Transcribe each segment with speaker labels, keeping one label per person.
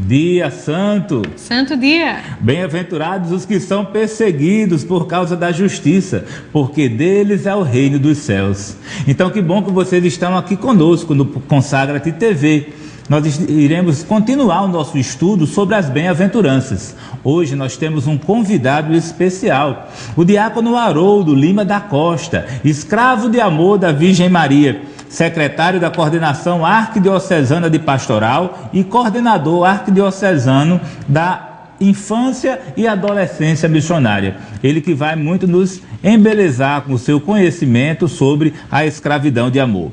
Speaker 1: Dia santo.
Speaker 2: Santo dia.
Speaker 1: Bem-aventurados os que são perseguidos por causa da justiça, porque deles é o reino dos céus. Então, que bom que vocês estão aqui conosco no Consagra-te TV. Nós iremos continuar o nosso estudo sobre as bem-aventuranças. Hoje nós temos um convidado especial, o diácono Haroldo Lima da Costa, escravo de amor da Virgem Maria, secretário da Coordenação Arquidiocesana de Pastoral e coordenador arquidiocesano da Infância e Adolescência Missionária. Ele que vai muito nos embelezar com o seu conhecimento sobre a escravidão de amor.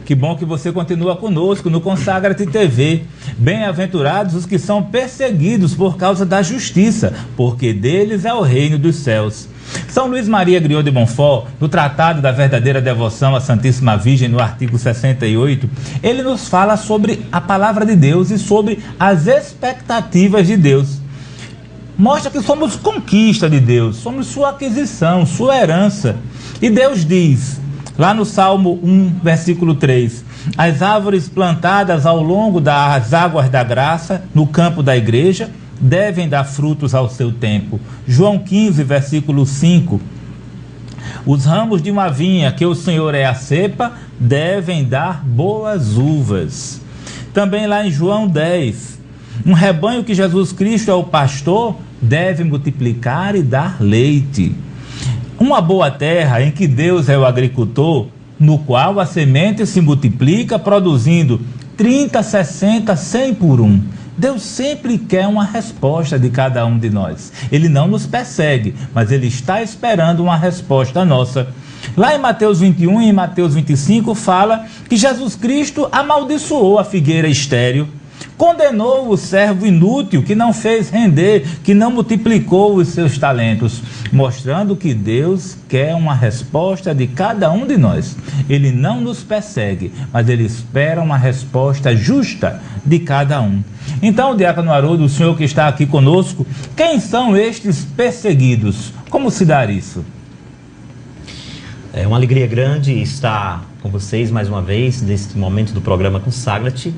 Speaker 1: Que bom que você continua conosco no Consagra-te TV. Bem-aventurados os que são perseguidos por causa da justiça, porque deles é o reino dos céus. São Luís Maria Griot de Montfort, no Tratado da Verdadeira Devoção à Santíssima Virgem, no artigo 68, ele nos fala sobre a palavra de Deus e sobre as expectativas de Deus. Mostra que somos conquista de Deus, somos sua aquisição, sua herança. E Deus diz, lá no Salmo 1, versículo 3, as árvores plantadas ao longo das águas da graça, no campo da igreja, devem dar frutos ao seu tempo. João 15, versículo 5, os ramos de uma vinha que o Senhor é a cepa, devem dar boas uvas. Também lá em João 10, um rebanho que Jesus Cristo é o pastor, deve multiplicar e dar leite. Uma boa terra em que Deus é o agricultor, no qual a semente se multiplica, produzindo 30, 60, 100 por um. Deus sempre quer uma resposta de cada um de nós. Ele não nos persegue, mas Ele está esperando uma resposta nossa. Lá em Mateus 21 e em Mateus 25 fala que Jesus Cristo amaldiçoou a figueira estéril, condenou o servo inútil que não fez render, que não multiplicou os seus talentos, mostrando que Deus quer uma resposta de cada um de nós. Ele não nos persegue, mas Ele espera uma resposta justa de cada um. Então, diácono Haroldo, o senhor que está aqui conosco, quem são estes perseguidos? Como se dá isso?
Speaker 3: É uma alegria grande estar com vocês mais uma vez, neste momento do programa Consagra-te.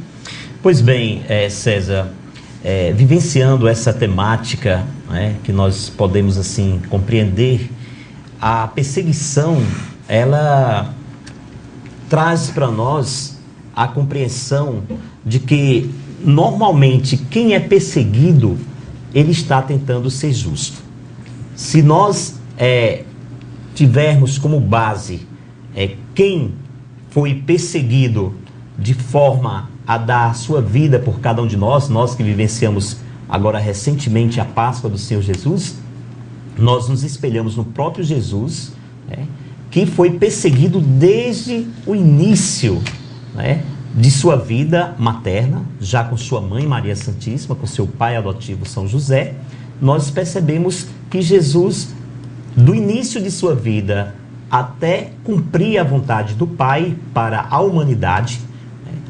Speaker 3: Pois bem, César, vivenciando essa temática, né, que nós podemos assim compreender, a perseguição, ela traz para nós a compreensão de que normalmente quem é perseguido, ele está tentando ser justo. Se nós tivermos como base quem foi perseguido de forma a dar sua vida por cada um de nós, nós que vivenciamos agora recentemente a Páscoa do Senhor Jesus, nós nos espelhamos no próprio Jesus, que foi perseguido desde o início, de sua vida materna, já com sua mãe Maria Santíssima, com seu pai adotivo São José. Nós percebemos que Jesus, do início de sua vida até cumprir a vontade do Pai para a humanidade,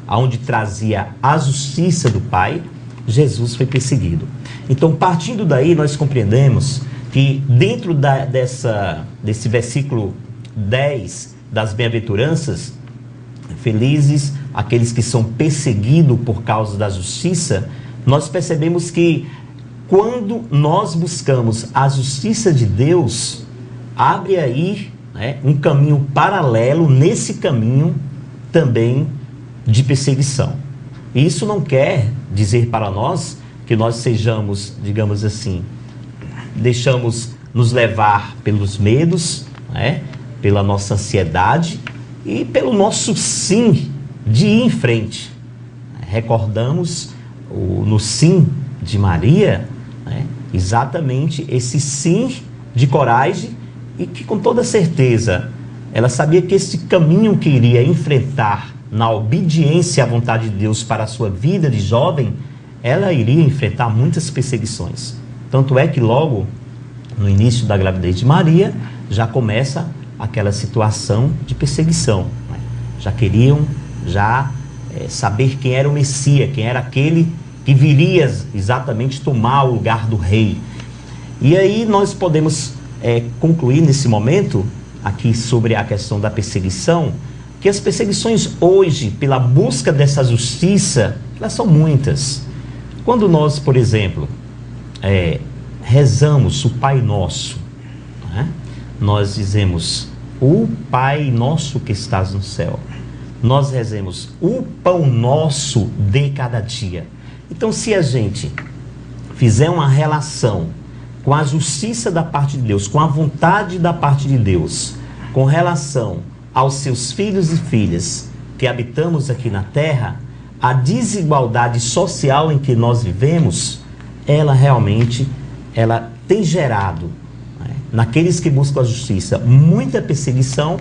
Speaker 3: onde trazia a justiça do Pai, Jesus foi perseguido. Então, partindo daí, nós compreendemos que dentro desse versículo 10 das bem-aventuranças, felizes aqueles que são perseguidos por causa da justiça, nós percebemos que quando nós buscamos a justiça de Deus, abre aí um caminho paralelo, nesse caminho também de perseguição. Isso não quer dizer para nós que nós sejamos, digamos assim, deixamos nos levar pelos medos, pela nossa ansiedade e pelo nosso sim de ir em frente. Recordamos no sim de Maria, exatamente esse sim de coragem, e que com toda certeza ela sabia que esse caminho que iria enfrentar na obediência à vontade de Deus para a sua vida de jovem, ela iria enfrentar muitas perseguições. Tanto é que logo no início da gravidez de Maria já começa aquela situação de perseguição. Já queriam saber quem era o Messias, quem era aquele que viria exatamente tomar o lugar do rei. E aí nós podemos concluir nesse momento, aqui sobre a questão da perseguição, que as perseguições hoje, pela busca dessa justiça, elas são muitas. Quando nós, por exemplo, rezamos o Pai Nosso, né? Nós dizemos, o Pai Nosso que estás no céu. Nós rezemos, o pão nosso de cada dia. Então, se a gente fizer uma relação com a justiça da parte de Deus, com a vontade da parte de Deus, com relação aos seus filhos e filhas que habitamos aqui na terra, a desigualdade social em que nós vivemos, ela realmente tem gerado, né, naqueles que buscam a justiça, muita perseguição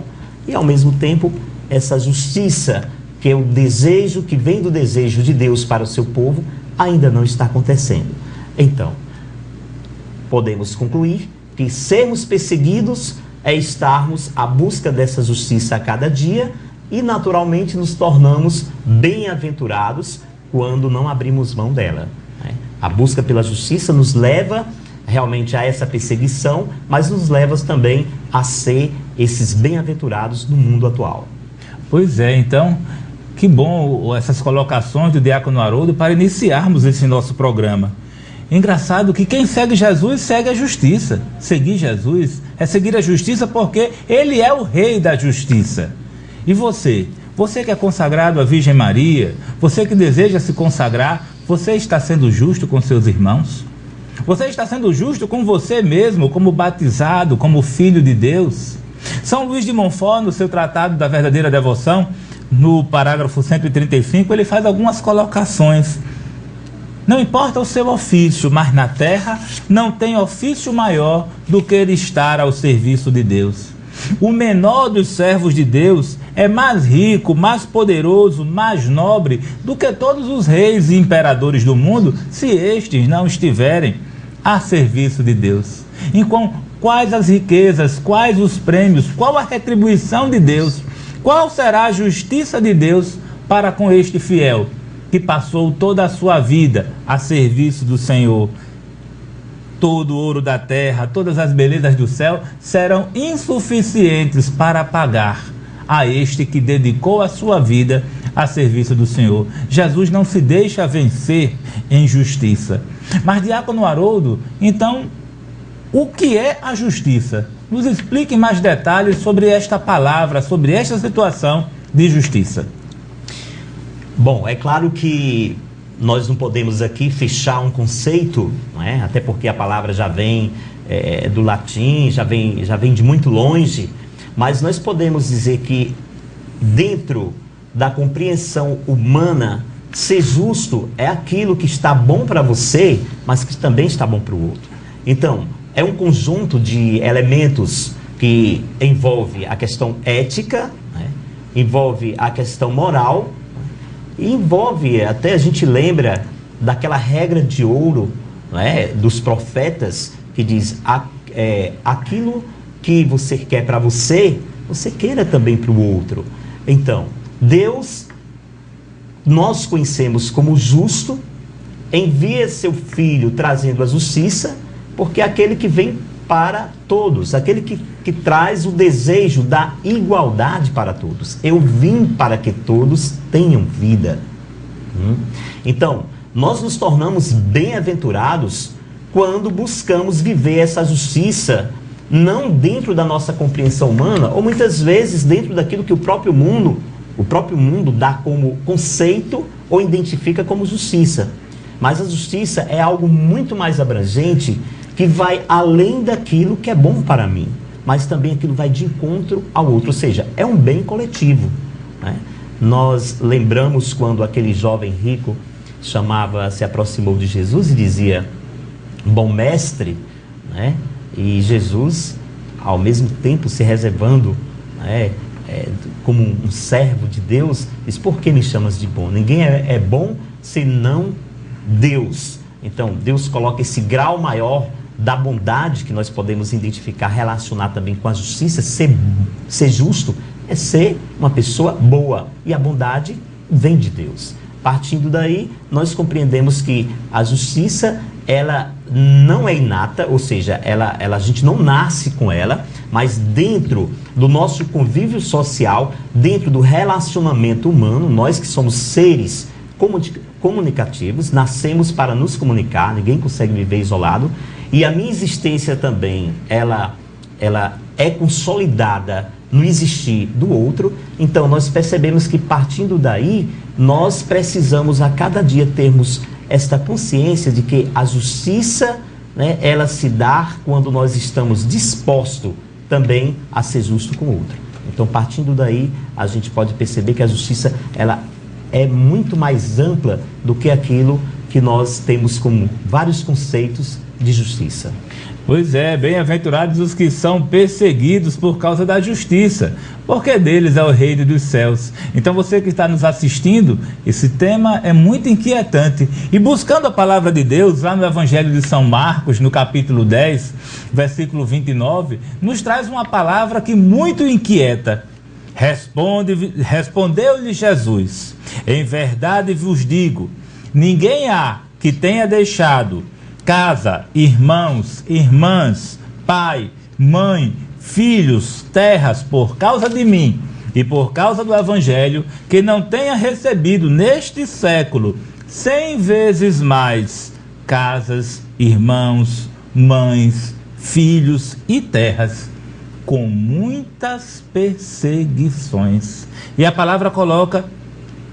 Speaker 3: e, ao mesmo tempo, essa justiça, que é o desejo, que vem do desejo de Deus para o seu povo, ainda não está acontecendo. Então, podemos concluir que sermos perseguidos é estarmos à busca dessa justiça a cada dia e, naturalmente, nos tornamos bem-aventurados quando não abrimos mão dela, né? A busca pela justiça nos leva realmente a essa perseguição, mas nos leva também a ser esses bem-aventurados no mundo atual.
Speaker 1: Pois é, então, que bom essas colocações do Diácono Haroldo para iniciarmos esse nosso programa. Engraçado que quem segue Jesus segue a justiça. Seguir Jesus é seguir a justiça porque Ele é o Rei da justiça. E você? Você que é consagrado à Virgem Maria, você que deseja se consagrar, você está sendo justo com seus irmãos? Você está sendo justo com você mesmo, como batizado, como filho de Deus? São Luís de Montfort, no seu Tratado da Verdadeira Devoção, no parágrafo 135, ele faz algumas colocações. Não importa o seu ofício, mas na terra não tem ofício maior do que ele estar ao serviço de Deus. O menor dos servos de Deus é mais rico, mais poderoso, mais nobre do que todos os reis e imperadores do mundo, se estes não estiverem a serviço de Deus. Então, quais as riquezas, quais os prêmios, qual a retribuição de Deus, qual será a justiça de Deus para com este fiel que passou toda a sua vida a serviço do Senhor? Todo o ouro da terra, todas as belezas do céu serão insuficientes para pagar a este que dedicou a sua vida a serviço do Senhor. Jesus não se deixa vencer em justiça. Mas, Diácono Haroldo, então, o que é a justiça? Nos explique mais detalhes sobre esta palavra, sobre esta situação de justiça.
Speaker 3: Bom, é claro que nós não podemos aqui fechar um conceito, não é? Até porque a palavra já vem do latim, já vem de muito longe, mas nós podemos dizer que dentro da compreensão humana, ser justo é aquilo que está bom para você, mas que também está bom para o outro. Então, é um conjunto de elementos que envolve a questão ética, né? Envolve a questão moral, e envolve, até a gente lembra daquela regra de ouro, né, dos profetas, que diz, aquilo que você quer para você, você queira também para o outro. Então, Deus, nós conhecemos como justo, envia seu Filho trazendo a justiça, porque é aquele que vem para todos, aquele que traz o desejo da igualdade para todos. Eu vim para que todos tenham vida. Então, nós nos tornamos bem-aventurados quando buscamos viver essa justiça, não dentro da nossa compreensão humana, ou muitas vezes dentro daquilo que o próprio mundo dá como conceito ou identifica como justiça. Mas a justiça é algo muito mais abrangente, que vai além daquilo que é bom para mim, mas também aquilo vai de encontro ao outro, ou seja, é um bem coletivo, né? Nós lembramos quando aquele jovem rico se aproximou de Jesus e dizia, bom mestre, né? E Jesus, ao mesmo tempo se reservando, né, como um servo de Deus, diz, por que me chamas de bom? Ninguém é bom senão Deus. Então, Deus coloca esse grau maior da bondade que nós podemos identificar, relacionar também com a justiça. Ser justo é ser uma pessoa boa, e a bondade vem de Deus. Partindo daí, nós compreendemos que a justiça, ela não é inata, ou seja, a gente não nasce com ela, mas dentro do nosso convívio comunicativos, nascemos para nos comunicar, ninguém consegue viver isolado, e a minha existência também, ela é consolidada no existir do outro. Então nós percebemos que, partindo daí, nós precisamos a cada dia termos esta consciência de que a justiça, né, ela se dá quando nós estamos dispostos também a ser justo com o outro. Então, partindo daí, a gente pode perceber que a justiça, ela é muito mais ampla do que aquilo que nós temos como vários conceitos de justiça.
Speaker 1: Pois é, bem-aventurados os que são perseguidos por causa da justiça, porque deles é o reino dos céus. Então você que está nos assistindo, esse tema é muito inquietante. E buscando a palavra de Deus, lá no Evangelho de São Marcos, no capítulo 10, versículo 29, nos traz uma palavra que muito inquieta. Respondeu-lhe Jesus: em verdade vos digo, ninguém há que tenha deixado casa, irmãos, irmãs, pai, mãe, filhos, terras, por causa de mim e por causa do Evangelho, que não tenha recebido neste século 100 vezes mais casas, irmãos, mães, filhos e terras, com muitas perseguições. E a palavra coloca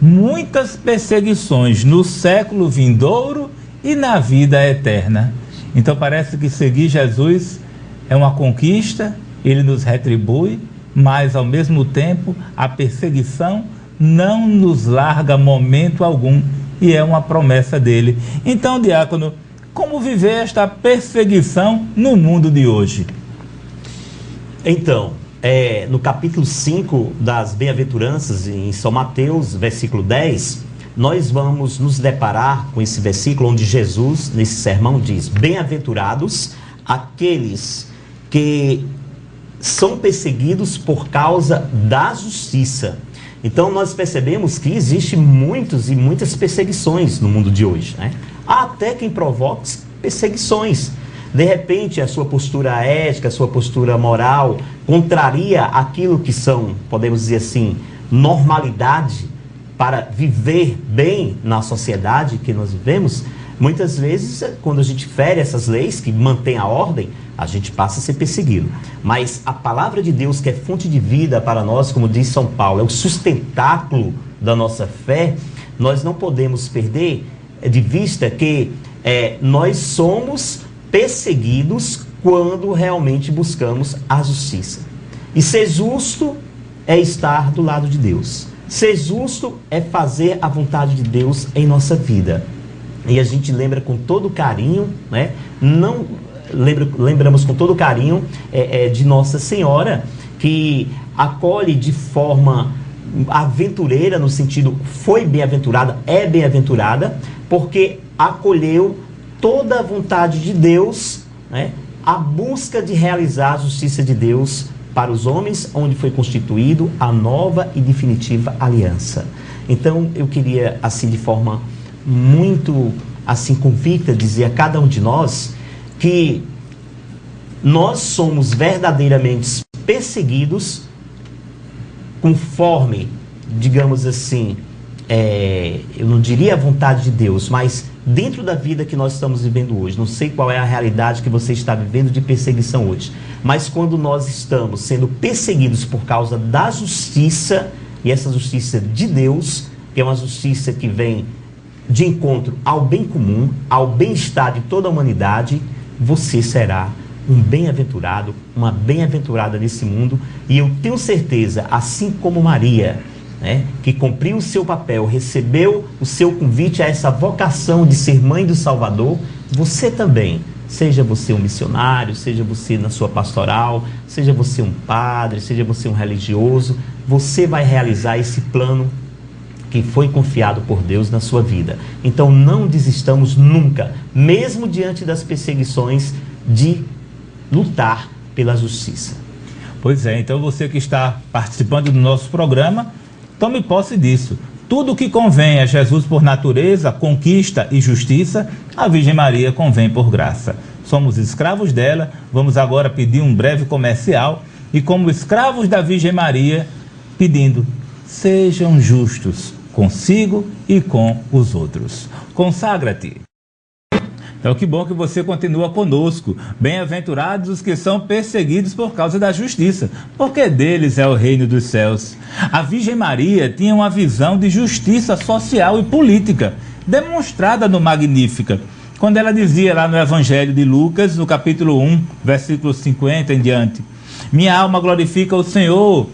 Speaker 1: muitas perseguições no século vindouro e na vida eterna. Então parece que seguir Jesus é uma conquista, ele nos retribui, mas ao mesmo tempo a perseguição não nos larga momento algum, e é uma promessa dele. Então, diácono, como viver esta perseguição no mundo de hoje?
Speaker 3: Então, no capítulo 5 das Bem-aventuranças, em São Mateus, versículo 10, nós vamos nos deparar com esse versículo onde Jesus, nesse sermão, diz: bem-aventurados aqueles que são perseguidos por causa da justiça. Então nós percebemos que existe muitas perseguições no mundo de hoje, né? Há até quem provoque perseguições. De repente a sua postura ética, a sua postura moral contraria aquilo que são, podemos dizer assim, normalidade para viver bem na sociedade que nós vivemos. Muitas vezes, quando a gente fere essas leis que mantêm a ordem, a gente passa a ser perseguido. Mas a palavra de Deus, que é fonte de vida para nós, como diz São Paulo, é o sustentáculo da nossa fé, nós não podemos perder de vista que nós somos perseguidos quando realmente buscamos a justiça. E ser justo é estar do lado de Deus. Ser justo é fazer a vontade de Deus em nossa vida. E a gente lembra com todo carinho, né? Lembramos com todo carinho de Nossa Senhora, que acolhe de forma aventureira, no sentido, foi bem-aventurada, é bem-aventurada, porque acolheu toda a vontade de Deus, né? A busca de realizar a justiça de Deus para os homens, onde foi constituído a nova e definitiva aliança. Então, eu queria, assim, de forma muito, assim, convicta, dizer a cada um de nós que nós somos verdadeiramente perseguidos conforme, digamos assim, eu não diria a vontade de Deus, mas dentro da vida que nós estamos vivendo hoje. Não sei qual é a realidade que você está vivendo de perseguição hoje, mas quando nós estamos sendo perseguidos por causa da justiça, e essa justiça de Deus, que é uma justiça que vem de encontro ao bem comum, ao bem-estar de toda a humanidade, você será um bem-aventurado, uma bem-aventurada nesse mundo. E eu tenho certeza, assim como Maria, né, que cumpriu o seu papel, recebeu o seu convite a essa vocação de ser mãe do Salvador, você também, seja você um missionário, seja você na sua pastoral, seja você um padre, seja você um religioso, você vai realizar esse plano que foi confiado por Deus na sua vida. Então não desistamos nunca, mesmo diante das perseguições, de lutar pela justiça.
Speaker 1: Pois é, então você que está participando do nosso programa, tome posse disso. Tudo que convém a Jesus por natureza, conquista e justiça, a Virgem Maria convém por graça. Somos escravos dela. Vamos agora pedir um breve comercial e, como escravos da Virgem Maria, pedindo: sejam justos consigo e com os outros. Consagra-te. Então, que bom que você continua conosco. Bem-aventurados os que são perseguidos por causa da justiça, porque deles é o reino dos céus. A Virgem Maria tinha uma visão de justiça social e política, demonstrada no Magnífica, quando ela dizia lá no Evangelho de Lucas, no capítulo 1, versículo 50 em diante: minha alma glorifica o Senhor,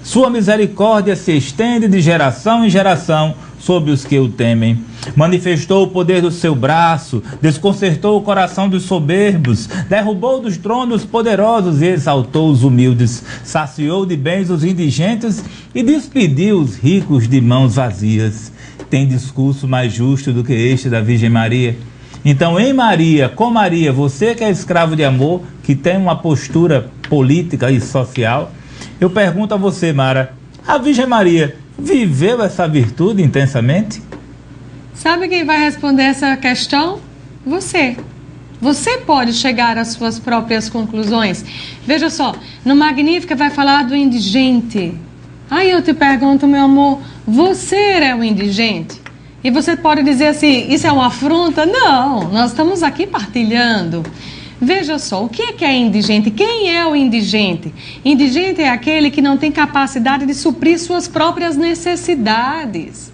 Speaker 1: sua misericórdia se estende de geração em geração sobre os que o temem. Manifestou o poder do seu braço, desconcertou o coração dos soberbos, derrubou dos tronos poderosos e exaltou os humildes, saciou de bens os indigentes e despediu os ricos de mãos vazias. Tem discurso mais justo do que este da Virgem Maria? Então, em Maria, com Maria, você que é escravo de amor, que tem uma postura política e social, eu pergunto a você, Mara, a Virgem Maria viveu essa virtude intensamente?
Speaker 2: Sabe quem vai responder essa questão? Você. Você pode chegar às suas próprias conclusões. Veja só, no Magnífica vai falar do indigente. Aí eu te pergunto, meu amor, você é um indigente? E você pode dizer assim, isso é uma afronta? Não, nós estamos aqui partilhando. Veja só, o que é indigente? Quem é o indigente? Indigente é aquele que não tem capacidade de suprir suas próprias necessidades.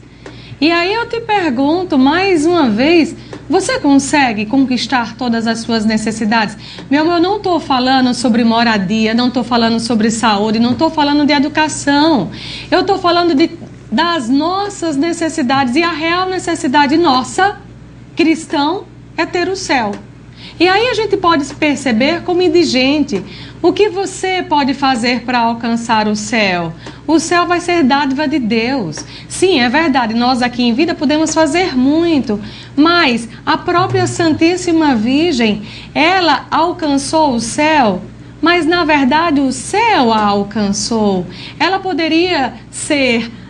Speaker 2: E aí eu te pergunto mais uma vez, você consegue conquistar todas as suas necessidades? Meu amor, eu não estou falando sobre moradia, não estou falando sobre saúde, não estou falando de educação. Eu estou falando das nossas necessidades. E a real necessidade nossa, cristão, é ter o céu. E aí a gente pode perceber como indigente, o que você pode fazer para alcançar o céu? O céu vai ser dádiva de Deus. Sim, é verdade, nós aqui em vida podemos fazer muito, mas a própria Santíssima Virgem, ela alcançou o céu, mas na verdade o céu a alcançou. Ela poderia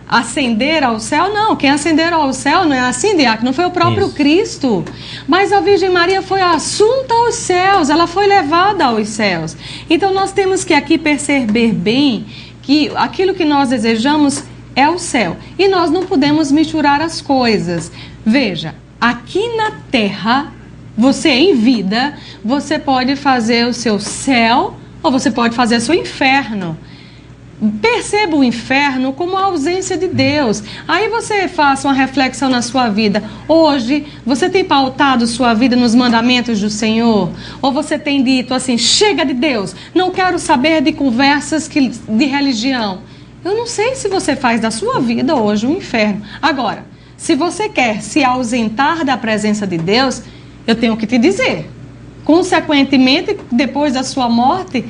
Speaker 2: ascender ao céu? Não, quem ascendeu ao céu não é assim, Diácono, não foi o próprio Isso. Cristo. Mas a Virgem Maria foi assunta aos céus, ela foi levada aos céus. Então nós temos que aqui perceber bem que aquilo que nós desejamos é o céu. E nós não podemos misturar as coisas. Veja, aqui na terra, você em vida, você pode fazer o seu céu ou você pode fazer o seu inferno. Perceba o inferno como a ausência de Deus. Aí você faça uma reflexão na sua vida. Hoje, você tem pautado sua vida nos mandamentos do Senhor? Ou você tem dito assim, chega de Deus, não quero saber de conversas de religião? Eu não sei se você faz da sua vida hoje um inferno. Agora, se você quer se ausentar da presença de Deus, eu tenho que te dizer, consequentemente, depois da sua morte,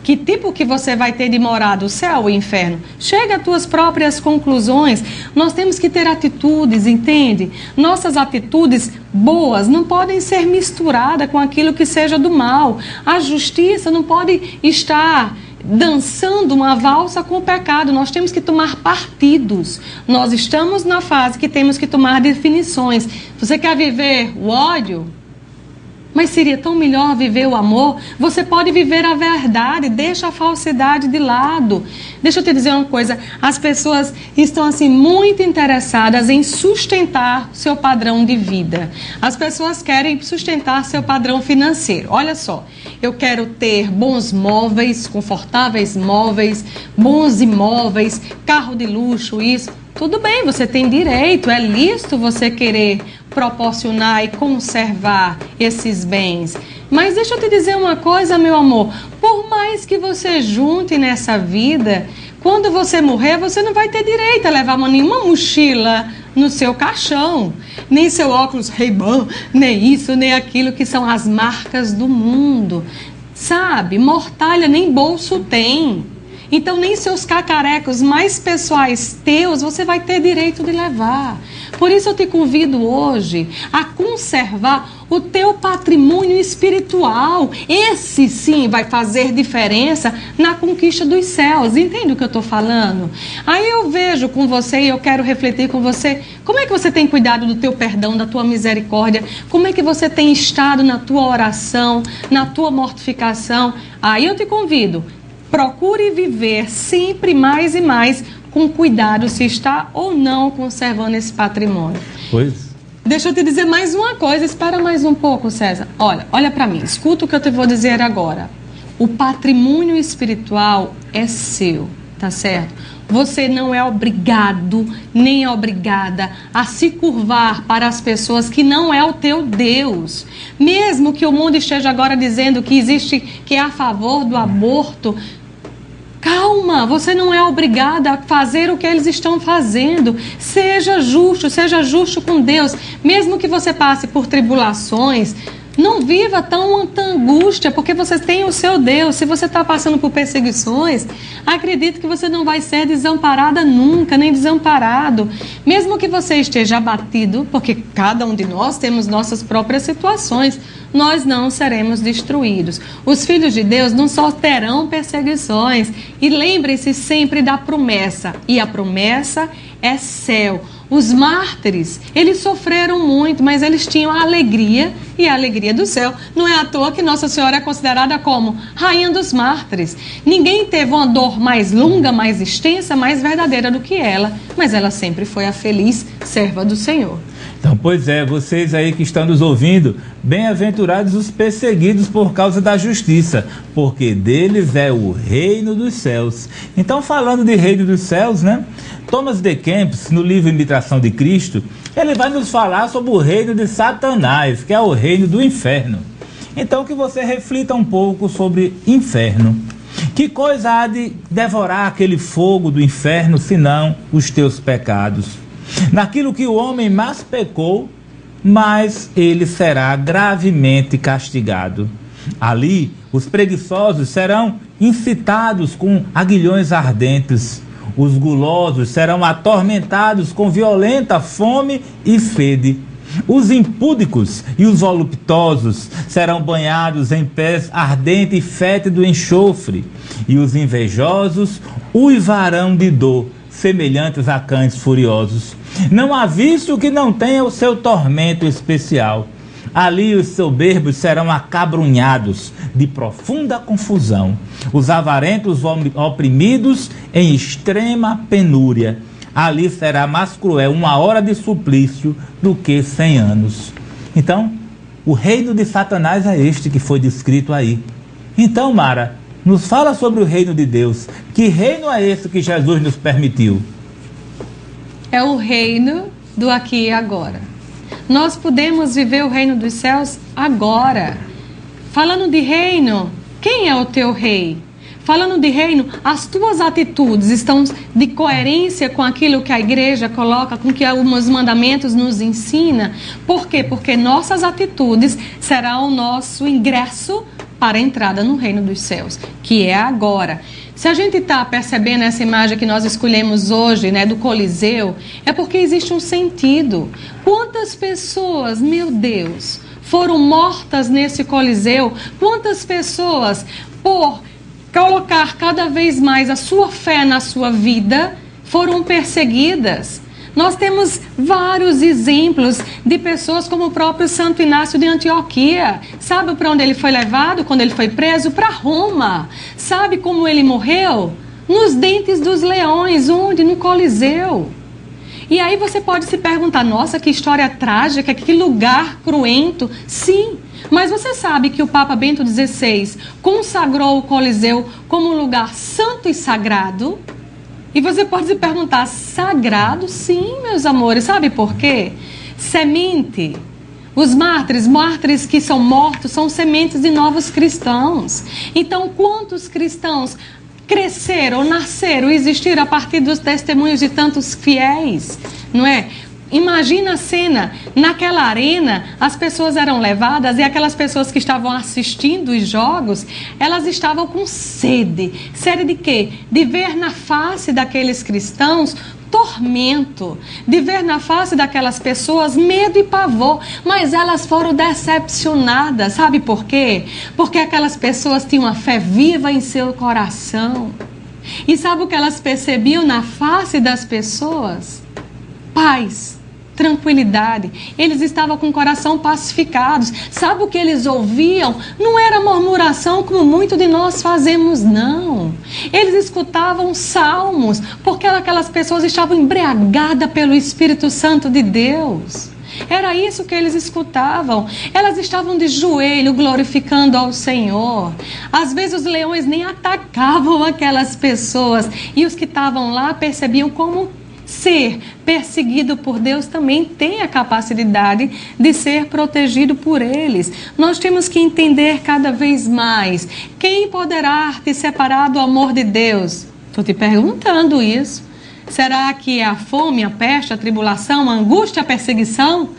Speaker 2: que tipo que você vai ter de morada, o céu ou o inferno? Chega às tuas próprias conclusões. Nós temos que ter atitudes, entende? Nossas atitudes boas não podem ser misturadas com aquilo que seja do mal. A justiça não pode estar dançando uma valsa com o pecado. Nós temos que tomar partidos. Nós estamos na fase que temos que tomar definições. Você quer viver o ódio? Mas seria tão melhor viver o amor? Você pode viver a verdade, deixa a falsidade de lado. Deixa eu te dizer uma coisa, as pessoas estão assim muito interessadas em sustentar seu padrão de vida. As pessoas querem sustentar seu padrão financeiro. Olha só, eu quero ter bons móveis, confortáveis móveis, bons imóveis, carro de luxo, isso. Tudo bem, você tem direito, é lícito você querer proporcionar e conservar esses bens. Mas deixa eu te dizer uma coisa, meu amor, por mais que você junte nessa vida, quando você morrer, você não vai ter direito a levar nenhuma mochila no seu caixão, nem seu óculos Ray-Ban, nem isso, nem aquilo que são as marcas do mundo. Sabe, mortalha nem bolso tem. Então nem seus cacarecos mais pessoais teus você vai ter direito de levar. Por isso eu te convido hoje a conservar o teu patrimônio espiritual. Esse sim vai fazer diferença na conquista dos céus. Entende o que eu estou falando? Aí eu vejo com você e eu quero refletir com você. Como é que você tem cuidado do teu perdão, da tua misericórdia? Como é que você tem estado na tua oração, na tua mortificação? Aí eu te convido. Procure viver sempre mais e mais com cuidado se está ou não conservando esse patrimônio.
Speaker 1: Pois.
Speaker 2: Deixa eu te dizer mais uma coisa, espera mais um pouco, César. Olha para mim, escuta o que eu te vou dizer agora. O patrimônio espiritual é seu, tá certo? Você não é obrigado, nem é obrigada a se curvar para as pessoas que não é o teu Deus. Mesmo que o mundo esteja agora dizendo que é a favor do aborto, calma, você não é obrigada a fazer o que eles estão fazendo. Seja justo com Deus. Mesmo que você passe por tribulações, não viva tanta angústia, porque você tem o seu Deus. Se você está passando por perseguições, acredite que você não vai ser desamparada nunca, nem desamparado. Mesmo que você esteja abatido, porque cada um de nós temos nossas próprias situações, nós não seremos destruídos. Os filhos de Deus não só terão perseguições. E lembre-se sempre da promessa. E a promessa é céu. Os mártires, eles sofreram muito, mas eles tinham a alegria e a alegria do céu. Não é à toa que Nossa Senhora é considerada como rainha dos mártires. Ninguém teve uma dor mais longa, mais extensa, mais verdadeira do que ela, mas ela sempre foi a feliz serva do Senhor.
Speaker 1: Então, pois é, vocês aí que estão nos ouvindo, bem-aventurados os perseguidos por causa da justiça, porque deles é o reino dos céus. Então, falando de reino dos céus, né? Thomas de Kempis, no livro Imitação de Cristo, ele vai nos falar sobre o reino de Satanás, que é o reino do inferno. Então, que você reflita um pouco sobre inferno. Que coisa há de devorar aquele fogo do inferno, senão os teus pecados? Naquilo que o homem mais pecou, mais ele será gravemente castigado. Ali, os preguiçosos serão incitados com aguilhões ardentes. Os gulosos serão atormentados com violenta fome e sede. Os impúdicos e os voluptuosos serão banhados em pés ardente e fétido enxofre. E os invejosos uivarão de dor, semelhantes a cães furiosos. Não há vício que não tenha o seu tormento especial. Ali os soberbos serão acabrunhados de profunda confusão. Os avarentos oprimidos em extrema penúria. Ali será mais cruel 1 hora de suplício do que 100 anos. Então, o reino de Satanás é este que foi descrito aí. Então, Mara, nos fala sobre o reino de Deus. Que reino é esse que Jesus nos permitiu?
Speaker 2: É o reino do aqui e agora. Nós podemos viver o reino dos céus agora. Falando de reino, quem é o teu rei? Falando de reino, as tuas atitudes estão de coerência com aquilo que a igreja coloca, com que os mandamentos nos ensina. Por quê? Porque nossas atitudes serão o nosso ingresso para a entrada no reino dos céus, que é agora. Se a gente está percebendo essa imagem que nós escolhemos hoje, né, do Coliseu, é porque existe um sentido. Quantas pessoas, meu Deus, foram mortas nesse Coliseu? Quantas pessoas, por colocar cada vez mais a sua fé na sua vida, foram perseguidas? Nós temos vários exemplos de pessoas como o próprio Santo Inácio de Antioquia. Sabe para onde ele foi levado quando ele foi preso? Para Roma. Sabe como ele morreu? Nos dentes dos leões. Onde? No Coliseu. E aí você pode se perguntar, nossa, que história trágica, que lugar cruento. Sim, mas você sabe que o Papa Bento XVI consagrou o Coliseu como um lugar santo e sagrado? E você pode se perguntar, sagrado? Sim, meus amores, sabe por quê? Semente. Os mártires que são mortos, são sementes de novos cristãos. Então, quantos cristãos cresceram, nasceram, existiram a partir dos testemunhos de tantos fiéis, não é? Imagina a cena, naquela arena, as pessoas eram levadas e aquelas pessoas que estavam assistindo os jogos, elas estavam com sede. Sede de quê? De ver na face daqueles cristãos tormento, de ver na face daquelas pessoas medo e pavor, mas elas foram decepcionadas, sabe por quê? Porque aquelas pessoas tinham uma fé viva em seu coração. E sabe o que elas percebiam na face das pessoas? Paz, tranquilidade, eles estavam com o coração pacificados. Sabe o que eles ouviam? Não era murmuração como muitos de nós fazemos, não. Eles escutavam salmos, porque aquelas pessoas estavam embriagadas pelo Espírito Santo de Deus. Era isso que eles escutavam. Elas estavam de joelho glorificando ao Senhor. Às vezes os leões nem atacavam aquelas pessoas, e os que estavam lá percebiam como ser perseguido por Deus também tem a capacidade de ser protegido por eles. Nós temos que entender cada vez mais: quem poderá te separar do amor de Deus? Estou te perguntando isso. Será que é a fome, a peste, a tribulação, a angústia, a perseguição?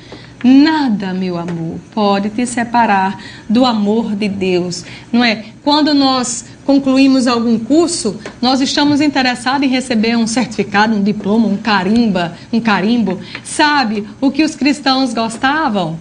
Speaker 2: Nada, meu amor, pode te separar do amor de Deus, não é? Quando nós concluímos algum curso, nós estamos interessados em receber um certificado, um diploma, um carimbo. Sabe o que os cristãos gostavam?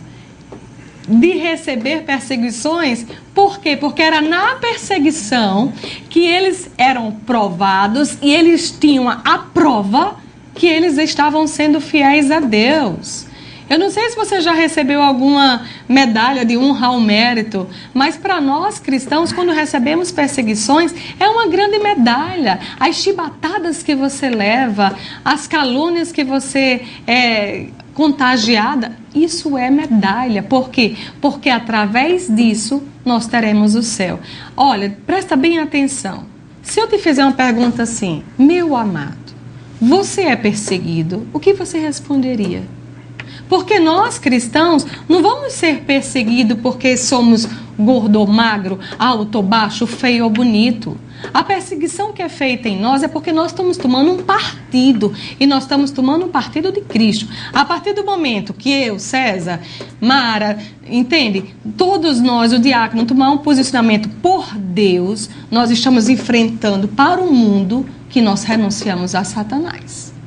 Speaker 2: De receber perseguições. Por quê? Porque era na perseguição que eles eram provados e eles tinham a prova que eles estavam sendo fiéis a Deus. Eu não sei se você já recebeu alguma medalha de honra ao mérito, mas para nós cristãos, quando recebemos perseguições, é uma grande medalha. As chibatadas que você leva, as calúnias que você é contagiada, isso é medalha. Por quê? Porque através disso nós teremos o céu. Olha, presta bem atenção. Se eu te fizer uma pergunta assim: meu amado, você é perseguido, o que você responderia? Porque nós cristãos não vamos ser perseguidos porque somos gordo ou magro, alto ou baixo, feio ou bonito. A perseguição que é feita em nós é porque nós estamos tomando um partido, e nós estamos tomando um partido de Cristo. A partir do momento que eu, César, Mara, entende? Todos nós, o diácono, tomar um posicionamento por Deus, nós estamos enfrentando para o mundo que nós renunciamos a Satanás.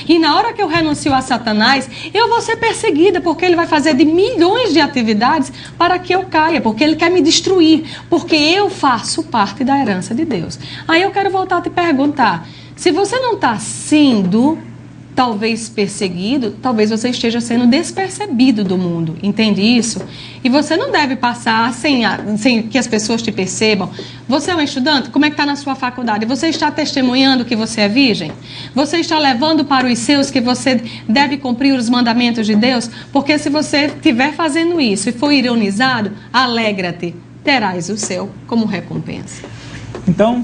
Speaker 2: E na hora que eu renuncio a Satanás, eu vou ser perseguida, porque ele vai fazer de milhões de atividades para que eu caia, porque ele quer me destruir, porque eu faço parte da herança de Deus. Aí eu quero voltar a te perguntar: se você não está sendo talvez perseguido, talvez você esteja sendo despercebido do mundo, entende isso? E você não deve passar sem que as pessoas te percebam. Você é um estudante? Como é que está na sua faculdade? Você está testemunhando que você é virgem? Você está levando para os seus que você deve cumprir os mandamentos de Deus? Porque se você estiver fazendo isso e for ironizado, alegra-te, terás o céu como recompensa.
Speaker 1: Então,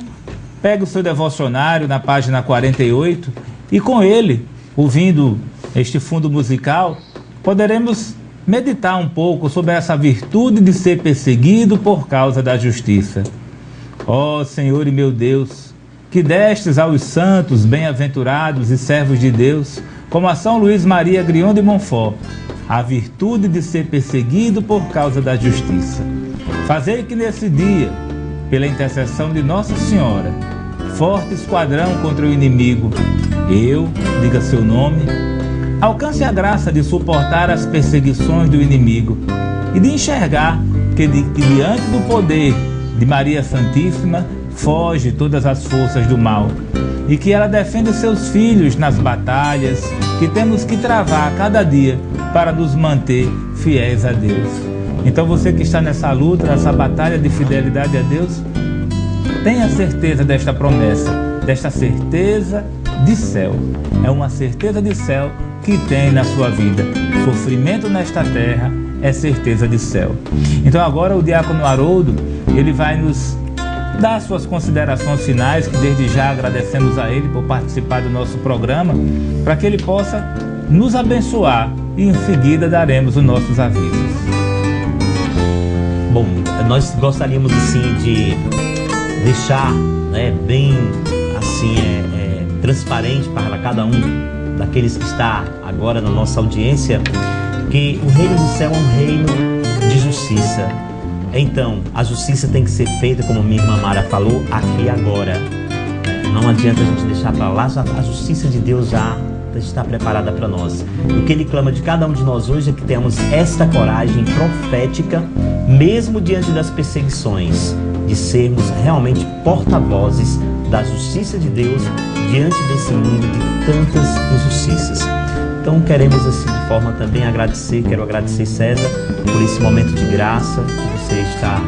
Speaker 1: pega o seu devocionário na página 48 e com ele, ouvindo este fundo musical, poderemos meditar um pouco sobre essa virtude de ser perseguido por causa da justiça. Ó Senhor e meu Deus, que destes aos santos, bem-aventurados e servos de Deus, como a São Luís Maria Grion de Montfort, a virtude de ser perseguido por causa da justiça. Fazei que nesse dia, pela intercessão de Nossa Senhora, forte esquadrão contra o inimigo, eu, diga seu nome, alcance a graça de suportar as perseguições do inimigo e de enxergar que diante do poder de Maria Santíssima foge todas as forças do mal e que ela defende seus filhos nas batalhas que temos que travar a cada dia para nos manter fiéis a Deus. Então você que está nessa luta, nessa batalha de fidelidade a Deus, tenha certeza desta promessa, desta certeza de céu. É uma certeza de céu que tem na sua vida. Sofrimento nesta terra é certeza de céu. Então agora o diácono Haroldo, ele vai nos dar suas considerações finais, que desde já agradecemos a ele por participar do nosso programa, para que ele possa nos abençoar e em seguida daremos os nossos avisos.
Speaker 3: Bom, nós gostaríamos assim de deixar bem assim transparente para cada um daqueles que está agora na nossa audiência, que o reino do céu é um reino de justiça. Então, a justiça tem que ser feita, como minha irmã Mara falou, aqui e agora. Não adianta a gente deixar para lá, a justiça de Deus já está preparada para nós. O que Ele clama de cada um de nós hoje é que tenhamos esta coragem profética, mesmo diante das perseguições, de sermos realmente porta-vozes da justiça de Deus diante desse mundo de tantas injustiças. Então queremos assim forma também quero agradecer, César, por esse momento de graça que você está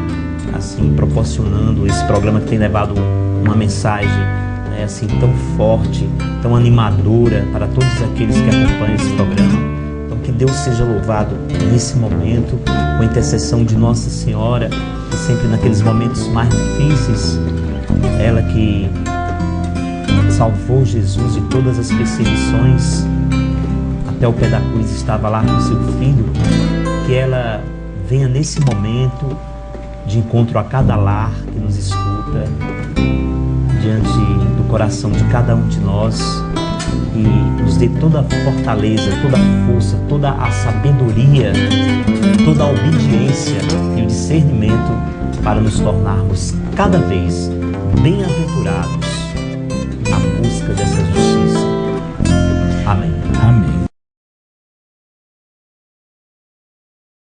Speaker 3: assim proporcionando, esse programa que tem levado uma mensagem, né, assim tão forte, tão animadora para todos aqueles que acompanham esse programa. Então que Deus seja louvado nesse momento, com a intercessão de Nossa Senhora, que sempre naqueles momentos mais difíceis, ela que salvou Jesus de todas as perseguições, até o pé da cruz estava lá com seu filho, que ela venha nesse momento de encontro a cada lar que nos escuta, diante do coração de cada um de nós, e nos dê toda a fortaleza, toda a força, toda a sabedoria, toda a obediência e o discernimento para nos tornarmos cada vez bem-aventurados na busca dessa justiça. Amém.